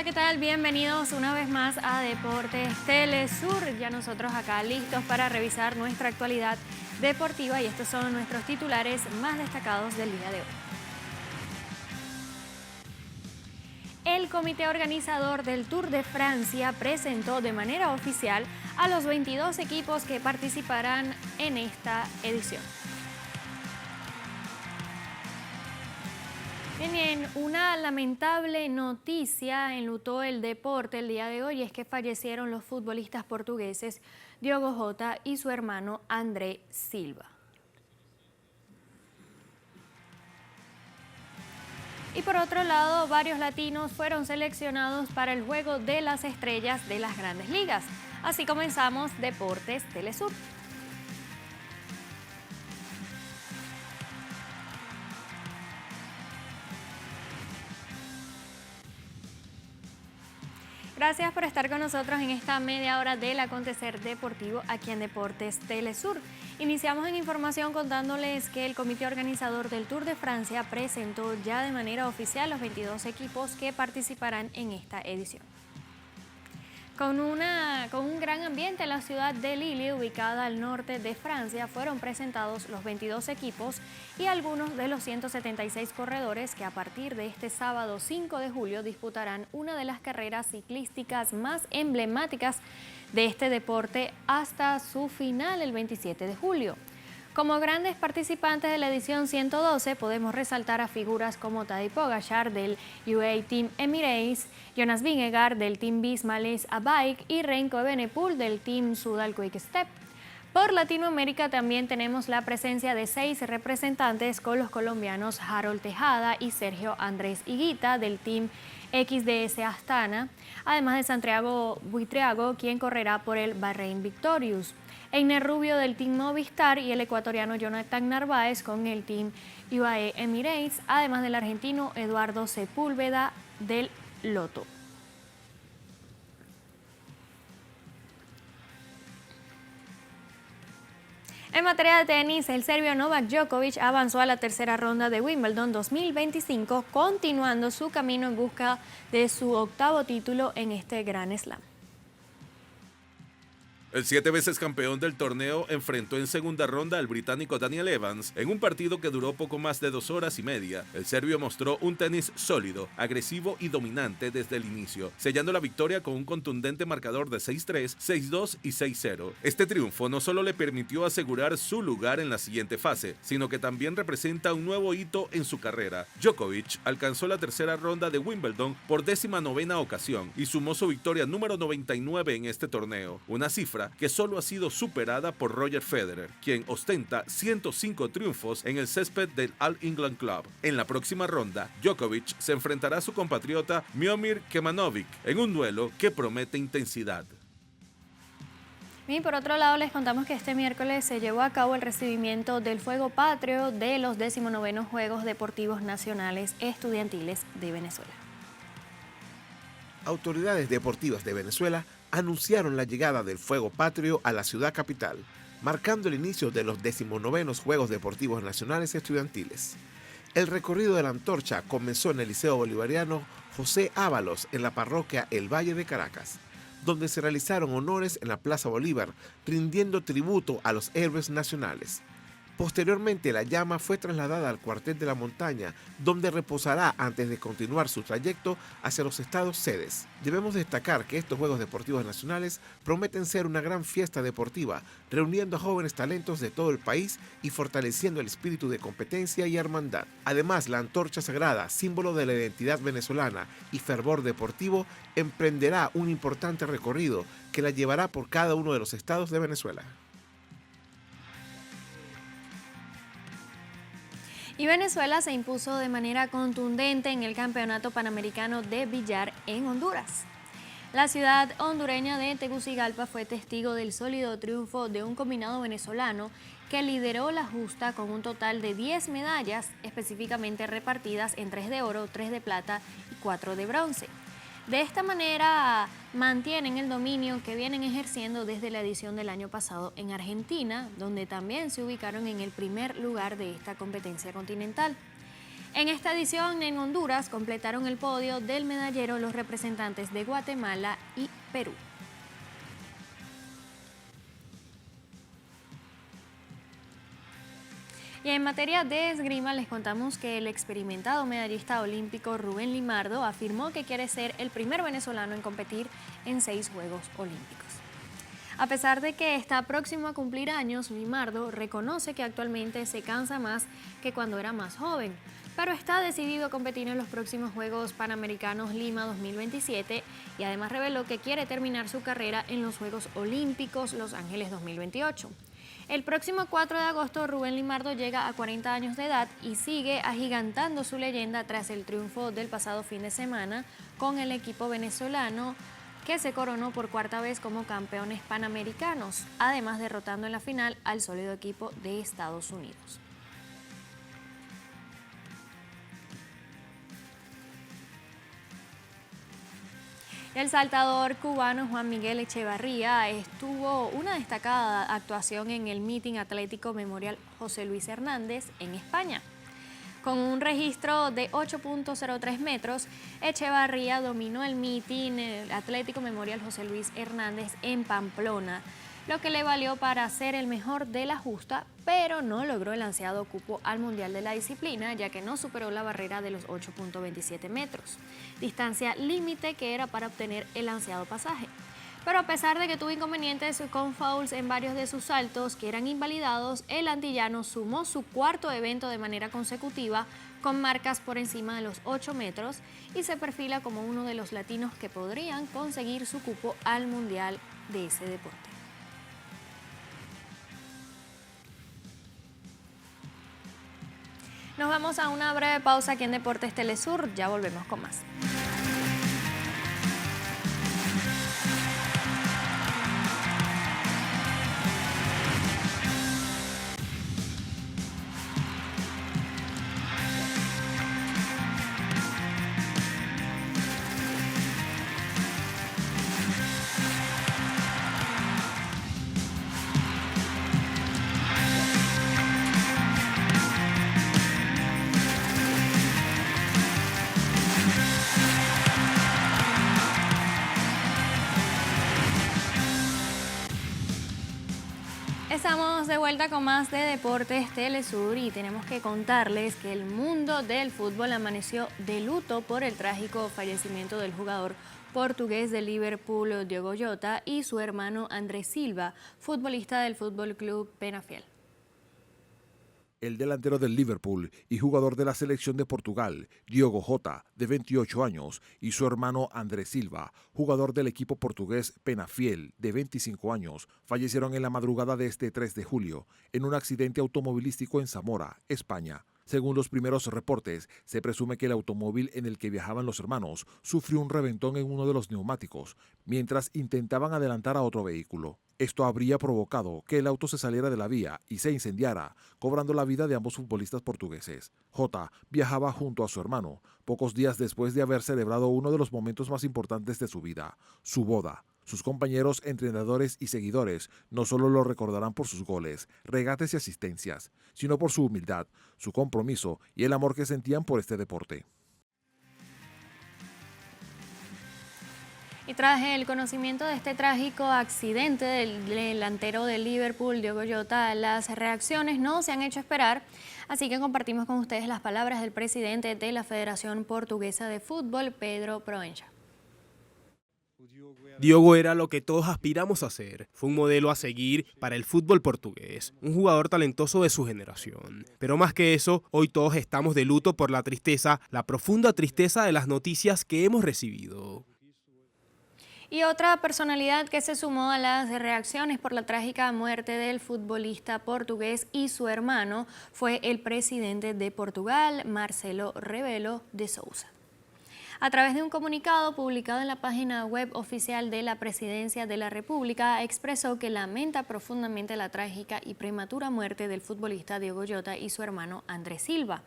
Hola, ¿qué tal? Bienvenidos una vez más a Deportes Telesur. Ya nosotros acá listos para revisar nuestra actualidad deportiva y estos son nuestros titulares más destacados del día de hoy. El comité organizador del Tour de Francia presentó de manera oficial a los 22 equipos que participarán en esta edición. Bien, una lamentable noticia enlutó el deporte el día de hoy, es que fallecieron los futbolistas portugueses Diogo Jota y su hermano André Silva. Y por otro lado, varios latinos fueron seleccionados para el Juego de las Estrellas de las Grandes Ligas. Así comenzamos Deportes Telesur. Gracias por estar con nosotros en esta media hora del acontecer deportivo aquí en Deportes Telesur. Iniciamos en información contándoles que el comité organizador del Tour de Francia presentó ya de manera oficial los 22 equipos que participarán en esta edición. Con un gran ambiente en la ciudad de Lille, ubicada al norte de Francia, fueron presentados los 22 equipos y algunos de los 176 corredores que a partir de este sábado 5 de julio disputarán una de las carreras ciclísticas más emblemáticas de este deporte hasta su final el 27 de julio. Como grandes participantes de la edición 112 podemos resaltar a figuras como Tadej Pogačar del UAE Team Emirates, Jonas Vingegaard del Team Bismales a Bike y Remco Evenepoel del Team Soudal Quick Step. Por Latinoamérica también tenemos la presencia de 6 representantes con los colombianos Harold Tejada y Sergio Andrés Higuita del Team XDS Astana, además de Santiago Buitriago, quien correrá por el Bahrein Victorious. Einer Rubio del Team Movistar y el ecuatoriano Jonathan Narváez con el Team UAE Emirates, además del argentino Eduardo Sepúlveda del Lotto. En materia de tenis, el serbio Novak Djokovic avanzó a la tercera ronda de Wimbledon 2025, continuando su camino en busca de su octavo título en este Grand Slam. El 7 veces campeón del torneo enfrentó en segunda ronda al británico Daniel Evans en un partido que duró poco más de 2 horas y media. El serbio mostró un tenis sólido, agresivo y dominante desde el inicio, sellando la victoria con un contundente marcador de 6-3, 6-2 y 6-0. Este triunfo no solo le permitió asegurar su lugar en la siguiente fase, sino que también representa un nuevo hito en su carrera. Djokovic alcanzó la tercera ronda de Wimbledon por 19ª ocasión y sumó su victoria número 99 en este torneo, una cifra que solo ha sido superada por Roger Federer, quien ostenta 105 triunfos en el césped del All England Club. En la próxima ronda, Djokovic se enfrentará a su compatriota Miomir Kecmanovic en un duelo que promete intensidad. Y por otro lado, les contamos que este miércoles se llevó a cabo el recibimiento del Fuego Patrio de los 19º Juegos Deportivos Nacionales Estudiantiles de Venezuela. Autoridades deportivas de Venezuela anunciaron la llegada del Fuego Patrio a la ciudad capital, marcando el inicio de los 19º Juegos Deportivos Nacionales Estudiantiles. El recorrido de la antorcha comenzó en el Liceo Bolivariano José Ábalos, en la parroquia El Valle de Caracas, donde se realizaron honores en la Plaza Bolívar, rindiendo tributo a los héroes nacionales. Posteriormente, la llama fue trasladada al cuartel de la montaña, donde reposará antes de continuar su trayecto hacia los estados sedes. Debemos destacar que estos Juegos Deportivos Nacionales prometen ser una gran fiesta deportiva, reuniendo a jóvenes talentos de todo el país y fortaleciendo el espíritu de competencia y hermandad. Además, la antorcha sagrada, símbolo de la identidad venezolana y fervor deportivo, emprenderá un importante recorrido que la llevará por cada uno de los estados de Venezuela. Y Venezuela se impuso de manera contundente en el Campeonato Panamericano de Billar en Honduras. La ciudad hondureña de Tegucigalpa fue testigo del sólido triunfo de un combinado venezolano que lideró la justa con un total de 10 medallas, específicamente repartidas en 3 de oro, 3 de plata y 4 de bronce. De esta manera mantienen el dominio que vienen ejerciendo desde la edición del año pasado en Argentina, donde también se ubicaron en el primer lugar de esta competencia continental. En esta edición, en Honduras, completaron el podio del medallero los representantes de Guatemala y Perú. Y en materia de esgrima les contamos que el experimentado medallista olímpico Rubén Limardo afirmó que quiere ser el primer venezolano en competir en 6 Juegos Olímpicos. A pesar de que está próximo a cumplir años, Limardo reconoce que actualmente se cansa más que cuando era más joven, pero está decidido a competir en los próximos Juegos Panamericanos Lima 2027 y además reveló que quiere terminar su carrera en los Juegos Olímpicos Los Ángeles 2028. El próximo 4 de agosto, Rubén Limardo llega a 40 años de edad y sigue agigantando su leyenda tras el triunfo del pasado fin de semana con el equipo venezolano, que se coronó por 4ª vez como campeones panamericanos, además derrotando en la final al sólido equipo de Estados Unidos. El saltador cubano Juan Miguel Echevarría tuvo una destacada actuación en el Meeting Atlético Memorial José Luis Hernández en España. Con un registro de 8.03 metros, Echevarría dominó el Meeting Atlético Memorial José Luis Hernández en Pamplona, lo que le valió para ser el mejor de la justa, pero no logró el ansiado cupo al Mundial de la disciplina, ya que no superó la barrera de los 8.27 metros, distancia límite que era para obtener el ansiado pasaje. Pero a pesar de que tuvo inconvenientes con fouls en varios de sus saltos que eran invalidados, el antillano sumó su 4º evento de manera consecutiva con marcas por encima de los 8 metros y se perfila como uno de los latinos que podrían conseguir su cupo al Mundial de ese deporte. Nos vamos a una breve pausa aquí en Deportes Telesur, ya volvemos con más. Estamos de vuelta con más de Deportes Telesur y tenemos que contarles que el mundo del fútbol amaneció de luto por el trágico fallecimiento del jugador portugués de Liverpool, Diogo Jota, y su hermano Andrés Silva, futbolista del Fútbol Club Penafiel. El delantero del Liverpool y jugador de la selección de Portugal, Diogo Jota, de 28 años, y su hermano Andrés Silva, jugador del equipo portugués Penafiel, de 25 años, fallecieron en la madrugada de este 3 de julio en un accidente automovilístico en Zamora, España. Según los primeros reportes, se presume que el automóvil en el que viajaban los hermanos sufrió un reventón en uno de los neumáticos, mientras intentaban adelantar a otro vehículo. Esto habría provocado que el auto se saliera de la vía y se incendiara, cobrando la vida de ambos futbolistas portugueses. Jota viajaba junto a su hermano, pocos días después de haber celebrado uno de los momentos más importantes de su vida, su boda. Sus compañeros, entrenadores y seguidores no solo lo recordarán por sus goles, regates y asistencias, sino por su humildad, su compromiso y el amor que sentían por este deporte. Y tras el conocimiento de este trágico accidente del delantero del Liverpool, Diogo Jota, las reacciones no se han hecho esperar, así que compartimos con ustedes las palabras del presidente de la Federación Portuguesa de Fútbol, Pedro Proença. Diogo era lo que todos aspiramos a ser. Fue un modelo a seguir para el fútbol portugués, un jugador talentoso de su generación. Pero más que eso, hoy todos estamos de luto por la tristeza, la profunda tristeza de las noticias que hemos recibido. Y otra personalidad que se sumó a las reacciones por la trágica muerte del futbolista portugués y su hermano fue el presidente de Portugal, Marcelo Rebelo de Sousa. A través de un comunicado publicado en la página web oficial de la Presidencia de la República, expresó que lamenta profundamente la trágica y prematura muerte del futbolista Diogo Jota y su hermano Andrés Silva.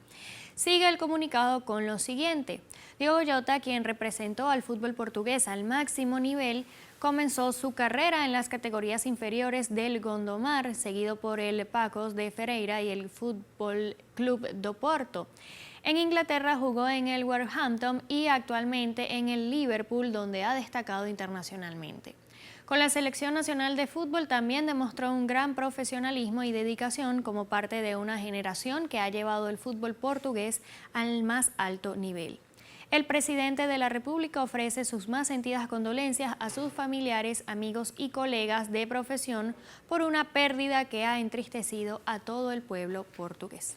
Sigue el comunicado con lo siguiente. Diogo Jota, quien representó al fútbol portugués al máximo nivel, comenzó su carrera en las categorías inferiores del Gondomar, seguido por el Pacos de Ferreira y el Fútbol Club do Porto. En Inglaterra jugó en el Wolverhampton y actualmente en el Liverpool, donde ha destacado internacionalmente. Con la selección nacional de fútbol también demostró un gran profesionalismo y dedicación como parte de una generación que ha llevado el fútbol portugués al más alto nivel. El presidente de la República ofrece sus más sentidas condolencias a sus familiares, amigos y colegas de profesión por una pérdida que ha entristecido a todo el pueblo portugués.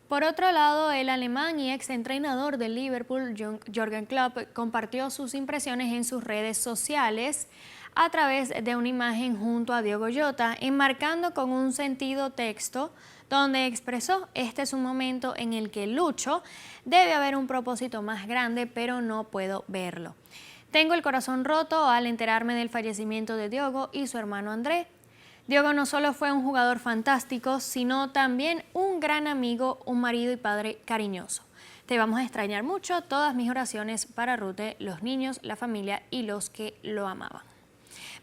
Por otro lado, el alemán y exentrenador del Liverpool, Jürgen Klopp, compartió sus impresiones en sus redes sociales a través de una imagen junto a Diogo Jota, enmarcando con un sentido texto donde expresó: este es un momento en el que lucho, debe haber un propósito más grande, pero no puedo verlo. Tengo el corazón roto al enterarme del fallecimiento de Diogo y su hermano André. Diogo no solo fue un jugador fantástico, sino también un gran amigo, un marido y padre cariñoso. Te vamos a extrañar mucho, todas mis oraciones para Rute, los niños, la familia y los que lo amaban.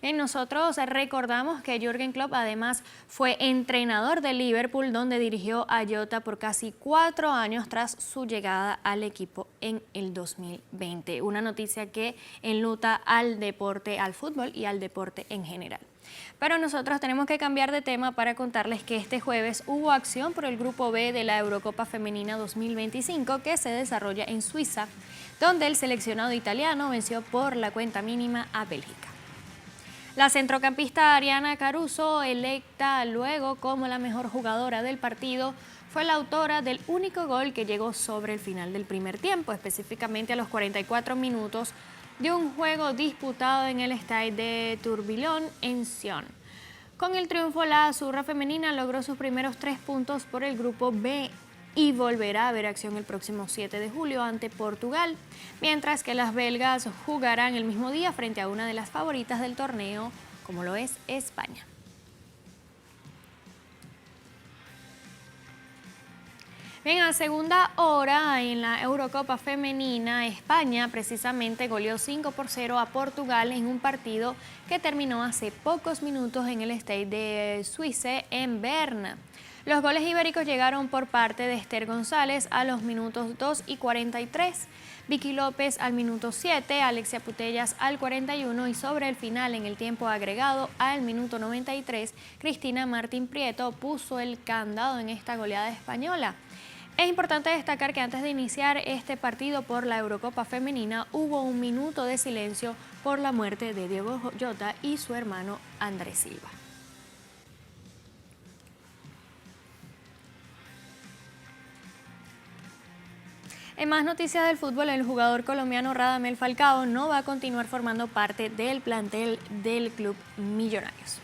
Bien, nosotros recordamos que Jürgen Klopp además fue entrenador de Liverpool, donde dirigió a Jota por casi 4 años tras su llegada al equipo en el 2020. Una noticia que enluta al deporte, al fútbol y al deporte en general. Pero nosotros tenemos que cambiar de tema para contarles que este jueves hubo acción por el Grupo B de la Eurocopa Femenina 2025 que se desarrolla en Suiza, donde el seleccionado italiano venció por la cuenta mínima a Bélgica. La centrocampista Ariana Caruso, electa luego como la mejor jugadora del partido, fue la autora del único gol que llegó sobre el final del primer tiempo, específicamente a los 44 minutos de un juego disputado en el Stade de Tourbillon en Sion. Con el triunfo, la azurra femenina logró sus primeros 3 puntos por el Grupo B y volverá a ver acción el próximo 7 de julio ante Portugal, mientras que las belgas jugarán el mismo día frente a una de las favoritas del torneo, como lo es España. Bien, a segunda hora en la Eurocopa Femenina, España precisamente goleó 5-0 a Portugal en un partido que terminó hace pocos minutos en el Stade de Suisse en Berna. Los goles ibéricos llegaron por parte de Esther González a los minutos 2 y 43, Vicky López al minuto 7, Alexia Putellas al 41 y sobre el final en el tiempo agregado al minuto 93, Cristina Martín Prieto puso el candado en esta goleada española. Es importante destacar que antes de iniciar este partido por la Eurocopa Femenina hubo un minuto de silencio por la muerte de Diogo Jota y su hermano André Silva. En más noticias del fútbol, el jugador colombiano Radamel Falcao no va a continuar formando parte del plantel del club Millonarios.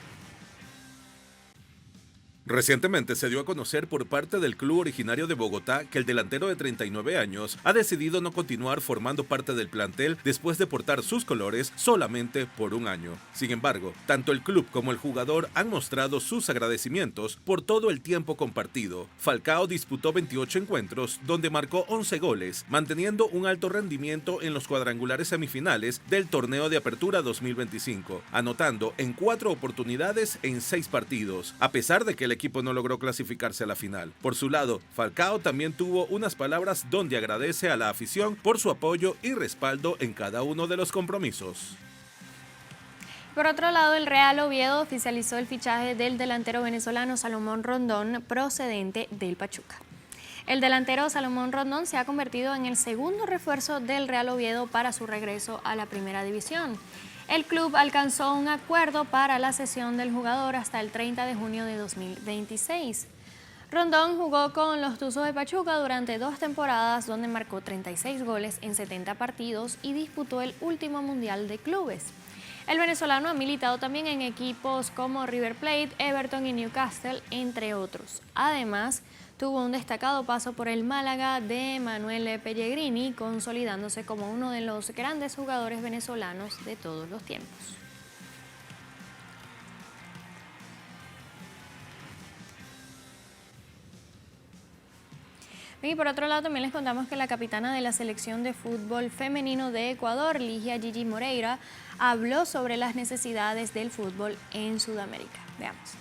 Recientemente se dio a conocer por parte del club originario de Bogotá que el delantero de 39 años ha decidido no continuar formando parte del plantel después de portar sus colores solamente por un año. Sin embargo, tanto el club como el jugador han mostrado sus agradecimientos por todo el tiempo compartido. Falcao disputó 28 encuentros donde marcó 11 goles, manteniendo un alto rendimiento en los cuadrangulares semifinales del torneo de Apertura 2025, anotando en 4 oportunidades en 6 partidos, a pesar de que el equipo no logró clasificarse a la final. Por su lado, Falcao también tuvo unas palabras donde agradece a la afición por su apoyo y respaldo en cada uno de los compromisos. Por otro lado, el Real Oviedo oficializó el fichaje del delantero venezolano Salomón Rondón, procedente del Pachuca. El delantero Salomón Rondón se ha convertido en el segundo refuerzo del Real Oviedo para su regreso a la primera división. El club alcanzó un acuerdo para la cesión del jugador hasta el 30 de junio de 2026. Rondón jugó con los Tuzos de Pachuca durante 2 temporadas donde marcó 36 goles en 70 partidos y disputó el último Mundial de Clubes. El venezolano ha militado también en equipos como River Plate, Everton y Newcastle, entre otros. Además, tuvo un destacado paso por el Málaga de Manuel Pellegrini, consolidándose como uno de los grandes jugadores venezolanos de todos los tiempos. Y por otro lado también les contamos que la capitana de la selección de fútbol femenino de Ecuador, Ligia Gigi Moreira, habló sobre las necesidades del fútbol en Sudamérica. Veamos.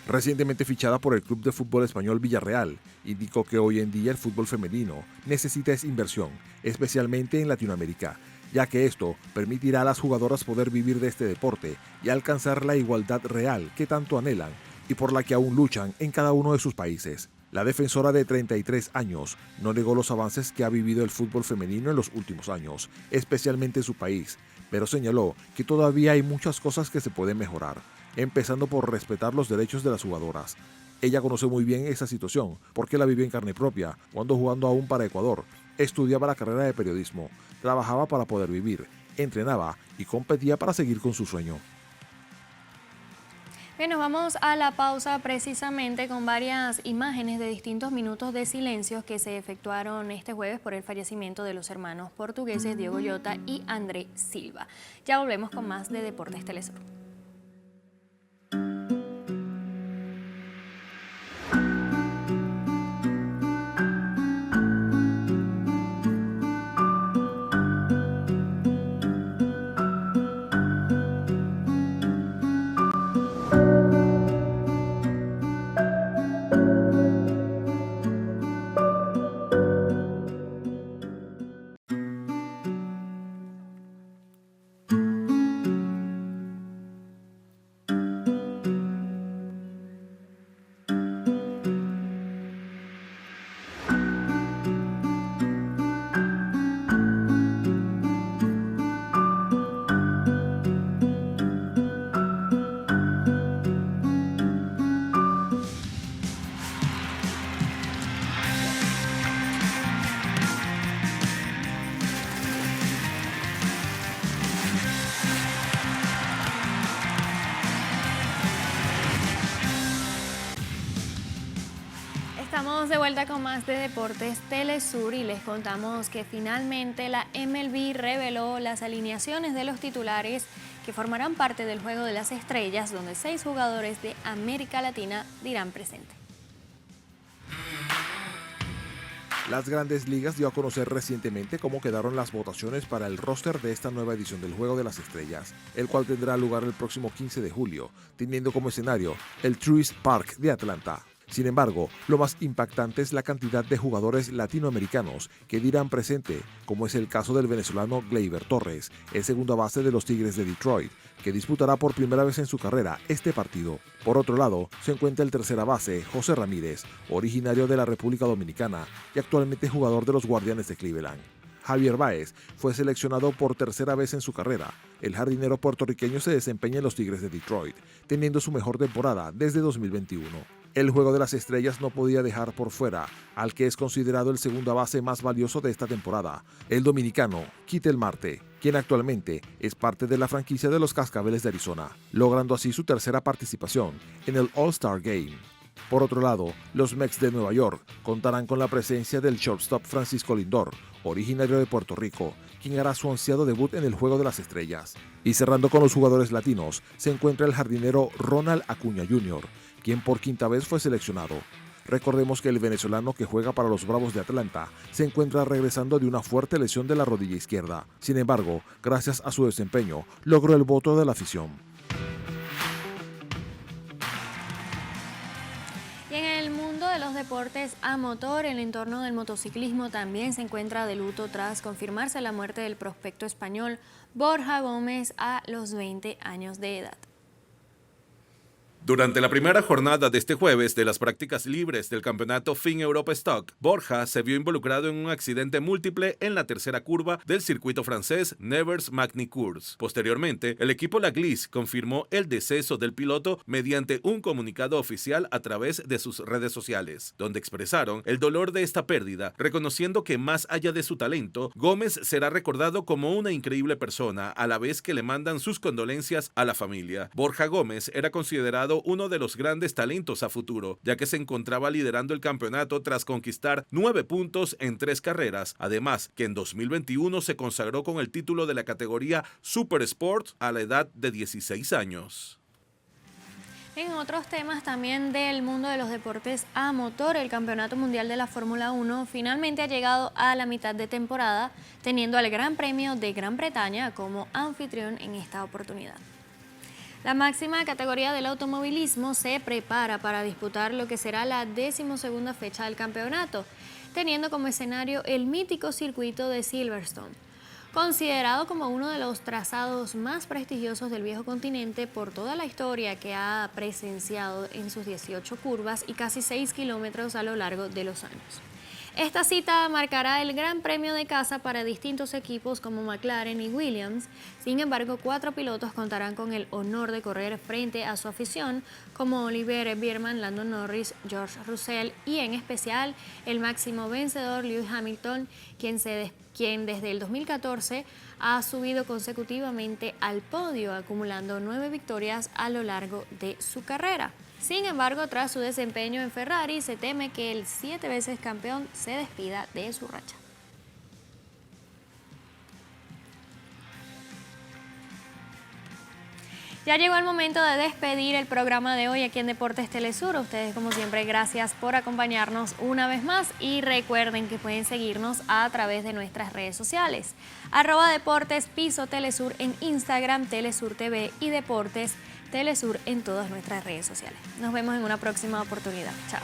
Recientemente fichada por el club de fútbol español Villarreal, indicó que hoy en día el fútbol femenino necesita esa inversión, especialmente en Latinoamérica, ya que esto permitirá a las jugadoras poder vivir de este deporte y alcanzar la igualdad real que tanto anhelan y por la que aún luchan en cada uno de sus países. La defensora de 33 años no negó los avances que ha vivido el fútbol femenino en los últimos años, especialmente en su país, pero señaló que todavía hay muchas cosas que se pueden mejorar, empezando por respetar los derechos de las jugadoras. Ella conoce muy bien esa situación porque la vivió en carne propia cuando, jugando aún para Ecuador, estudiaba la carrera de periodismo, trabajaba para poder vivir, entrenaba y competía para seguir con su sueño. Bien, nos vamos a la pausa precisamente con varias imágenes de distintos minutos de silencio que se efectuaron este jueves por el fallecimiento de los hermanos portugueses Diogo Jota y André Silva. Ya volvemos con más de Deportes Telesur. Estamos de vuelta con más de Deportes Telesur y les contamos que finalmente la MLB reveló las alineaciones de los titulares que formarán parte del Juego de las Estrellas, donde 6 jugadores de América Latina dirán presente. Las Grandes Ligas dio a conocer recientemente cómo quedaron las votaciones para el roster de esta nueva edición del Juego de las Estrellas, el cual tendrá lugar el próximo 15 de julio, teniendo como escenario el Truist Park de Atlanta. Sin embargo, lo más impactante es la cantidad de jugadores latinoamericanos que dirán presente, como es el caso del venezolano Gleyber Torres, el segunda base de los Tigres de Detroit, que disputará por primera vez en su carrera este partido. Por otro lado, se encuentra el tercera base, José Ramírez, originario de la República Dominicana y actualmente jugador de los Guardianes de Cleveland. Javier Báez fue seleccionado por tercera vez en su carrera. El jardinero puertorriqueño se desempeña en los Tigres de Detroit, teniendo su mejor temporada desde 2021. El Juego de las Estrellas no podía dejar por fuera al que es considerado el segunda base más valioso de esta temporada, el dominicano Ketel Marte, quien actualmente es parte de la franquicia de los Cascabeles de Arizona, logrando así su tercera participación en el All-Star Game. Por otro lado, los Mets de Nueva York contarán con la presencia del shortstop Francisco Lindor, originario de Puerto Rico, quien hará su ansiado debut en el Juego de las Estrellas. Y cerrando con los jugadores latinos, se encuentra el jardinero Ronald Acuña Jr., quien por quinta vez fue seleccionado. Recordemos que el venezolano que juega para los Bravos de Atlanta se encuentra regresando de una fuerte lesión de la rodilla izquierda. Sin embargo, gracias a su desempeño, logró el voto de la afición. Y en el mundo de los deportes a motor, el entorno del motociclismo también se encuentra de luto tras confirmarse la muerte del prospecto español Borja Gómez a los 20 años de edad. Durante la primera jornada de este jueves de las prácticas libres del campeonato FIN Europa Stock, Borja se vio involucrado en un accidente múltiple en la tercera curva del circuito francés Nevers-Magny-Cours. Posteriormente, el equipo Laglis confirmó el deceso del piloto mediante un comunicado oficial a través de sus redes sociales, donde expresaron el dolor de esta pérdida, reconociendo que más allá de su talento, Gómez será recordado como una increíble persona, a la vez que le mandan sus condolencias a la familia. Borja Gómez era considerado uno de los grandes talentos a futuro, ya que se encontraba liderando el campeonato tras conquistar 9 puntos en 3 carreras, además que en 2021 se consagró con el título de la categoría Super Sport a la edad de 16 años. En otros temas también del mundo de los deportes a motor, el Campeonato Mundial de la Fórmula 1 finalmente ha llegado a la mitad de temporada, teniendo al Gran Premio de Gran Bretaña como anfitrión en esta oportunidad. La máxima categoría del automovilismo se prepara para disputar lo que será la 12ª fecha del campeonato, teniendo como escenario el mítico circuito de Silverstone. Considerado como uno de los trazados más prestigiosos del viejo continente por toda la historia que ha presenciado en sus 18 curvas y casi 6 kilómetros a lo largo de los años. Esta cita marcará el gran premio de casa para distintos equipos como McLaren y Williams. Sin embargo, 4 pilotos contarán con el honor de correr frente a su afición, como Oliver Bierman, Lando Norris, George Russell y en especial el máximo vencedor Lewis Hamilton, quien desde el 2014 ha subido consecutivamente al podio, acumulando 9 victorias a lo largo de su carrera. Sin embargo, tras su desempeño en Ferrari, se teme que el 7 veces campeón se despida de su racha. Ya llegó el momento de despedir el programa de hoy aquí en Deportes Telesur. A ustedes, como siempre, gracias por acompañarnos una vez más y recuerden que pueden seguirnos a través de nuestras redes sociales. @Deportes_Telesur en Instagram, Telesur TV y Deportes Telesur en todas nuestras redes sociales. Nos vemos en una próxima oportunidad. Chao.